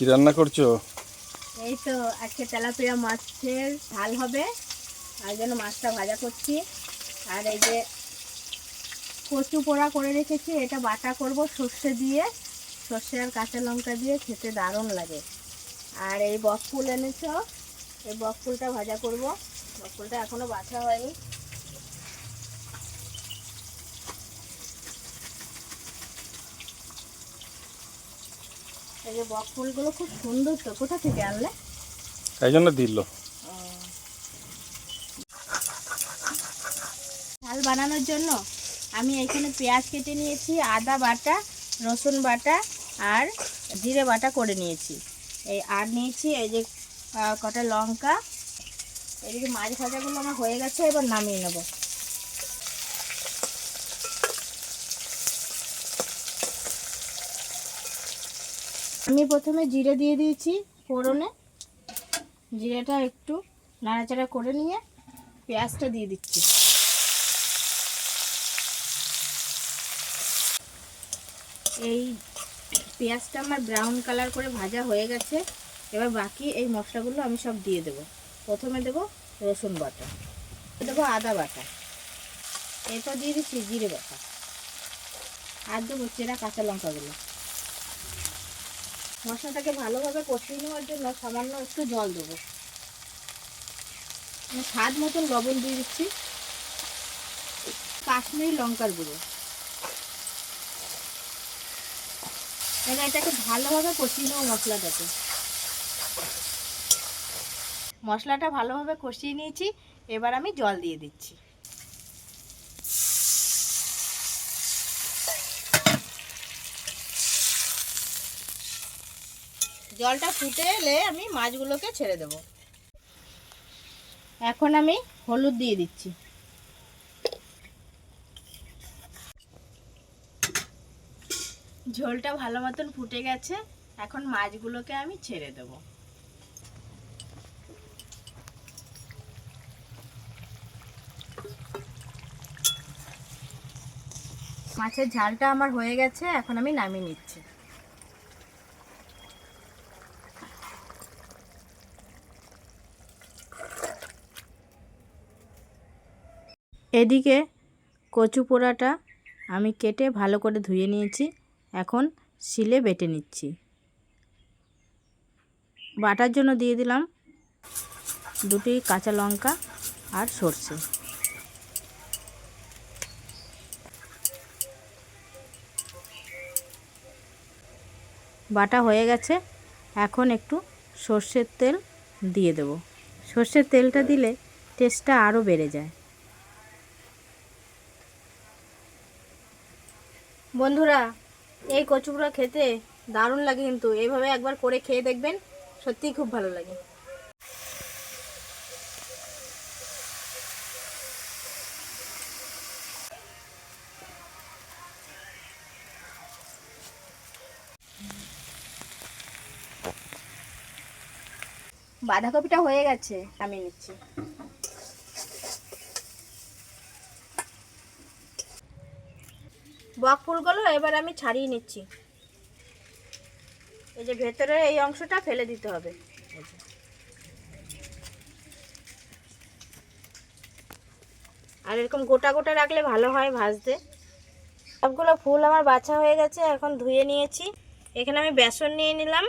কি রান্না করছো? এই তো আজকে তেলাপিয়া মাছের ঝাল হবে, আর জন্য মাছটা ভাজা করছি। আর এই যে কচু পোড়া করে রেখেছি, এটা বাটা করব সর্ষে দিয়ে, সর্ষে আর কাঁচা লঙ্কা দিয়ে, খেতে দারুণ লাগে। আর এই বকফুল এনেছো, এই বকফুলটা ভাজা করব। বকফুলটা এখনো বাছা হয়নি। এই যে বকফুলগুলো খুব সুন্দর, তো কোথা থেকে আনলে? তাই জন্য দিল। ঝাল বানানোর জন্য আমি এখানে পেঁয়াজ কেটে নিয়েছি, আদা বাটা, রসুন বাটা আর জিরে বাটা করে নিয়েছি। এই আর নিয়েছি এই যে কটা লঙ্কা। এদিকে মাছ ভাজাগুলো আমার হয়ে গেছে, এবার নামিয়ে নেব। আমি প্রথমে জিরে দিয়ে দিয়েছি ফোড়নে। জিরেটা একটু নাড়াচাড়া করে নিয়ে পেঁয়াজটা দিয়ে দিচ্ছি। এই পেঁয়াজটা আমার ব্রাউন কালার করে ভাজা হয়ে গেছে। এবার বাকি এই মশলাগুলো আমি সব দিয়ে দেব। প্রথমে দেব রসুন বাটা, দেবো আদা বাটা, এরপর দিয়ে দিচ্ছি জিরে বাটা, আর দেবো চেরা কাঁচা লঙ্কাগুলো। মশলাটাকে ভালোভাবে কষিয়ে নেওয়ার জন্য সামান্য একটু জল দেবো। স্বাদ মতন লবণ দিয়ে দিচ্ছি, কাশ্মীরি লঙ্কার গুঁড়ো। এবার এটাকে ভালোভাবে কষিয়ে নেবো মশলাটাকে। মশলাটা ভালোভাবে কষিয়ে নিয়েছি, এবার আমি জল দিয়ে দিচ্ছি। জলটা ফুটে এলে আমি মাছগুলোকে ছেড়ে দেব। এখন আমি হলুদ দিয়ে দিচ্ছি। ঝোলটা ভালো মতন ফুটে গেছে, এখন মাছগুলোকে আমি ছেড়ে দেব। মাছের ঝালটা আমার হয়ে গেছে, এখন আমি নামিয়ে নিচ্ছি। এদিকে কচু পোড়াটা আমি কেটে ভালো করে ধুয়ে নিয়েছি, এখন শিলে বেটে নিচ্ছি। বাটার জন্য দিয়ে দিলাম 2টি কাঁচা লঙ্কা আর সর্ষে। বাটা হয়ে গেছে, এখন একটু সর্ষের তেল দিয়ে দেব। সর্ষের তেলটা দিলে টেস্টটা আরও বেড়ে যায়। বন্ধুরা, এই কচুগুলো খেতে দারুণ লাগে, কিন্তু এইভাবে একবার করে খেয়ে দেখবেন, সত্যিই খুব ভালো লাগে। বাঁধাকপিটা হয়ে গেছে, আমি নিচ্ছি। বক ফুলগুলো এবার আমি ছাড়িয়ে নিচ্ছি। এই যে ভেতরে এই অংশটা ফেলে দিতে হবে। আর এরকম গোটা গোটা রাখলে ভালো হয় ভাজতে। সবগুলো ফুল আমার বাছা হয়ে গেছে, এখন ধুয়ে নিয়েছি। এখানে আমি বেসন নিয়ে নিলাম,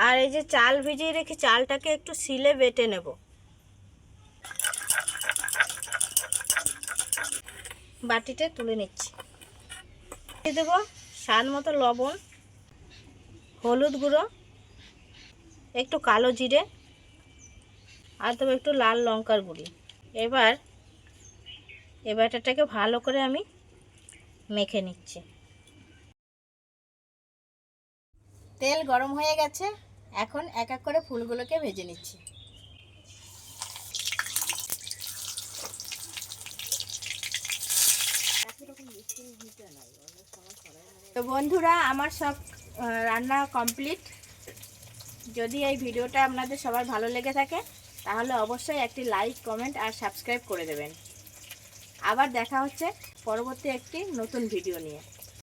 আর এই যে চাল ভিজিয়ে রেখে চালটাকে একটু শিলে বেটে নেব। বাটিতে তুলে নিচ্ছি। দিয়ে দেবো স্বাদ মতো লবণ, হলুদ গুঁড়ো, একটু কালো জিরে, আর দেবো একটু লাল লঙ্কার গুঁড়ি। এবার এই ব্যাটারটাকে ভালো করে আমি মেখে নিচ্ছি। তেল গরম হয়ে গেছে, এখন এক এক করে ফুলগুলোকে ভেজে নিচ্ছি। তো বন্ধুরা, আমার সব রান্না কমপ্লিট। যদি এই ভিডিওটা আপনাদের সবার ভালো লেগে থাকে, তাহলে অবশ্যই একটি লাইক, কমেন্ট আর সাবস্ক্রাইব করে দেবেন। আবার দেখা হচ্ছে পরবর্তী একটি নতুন ভিডিও নিয়ে।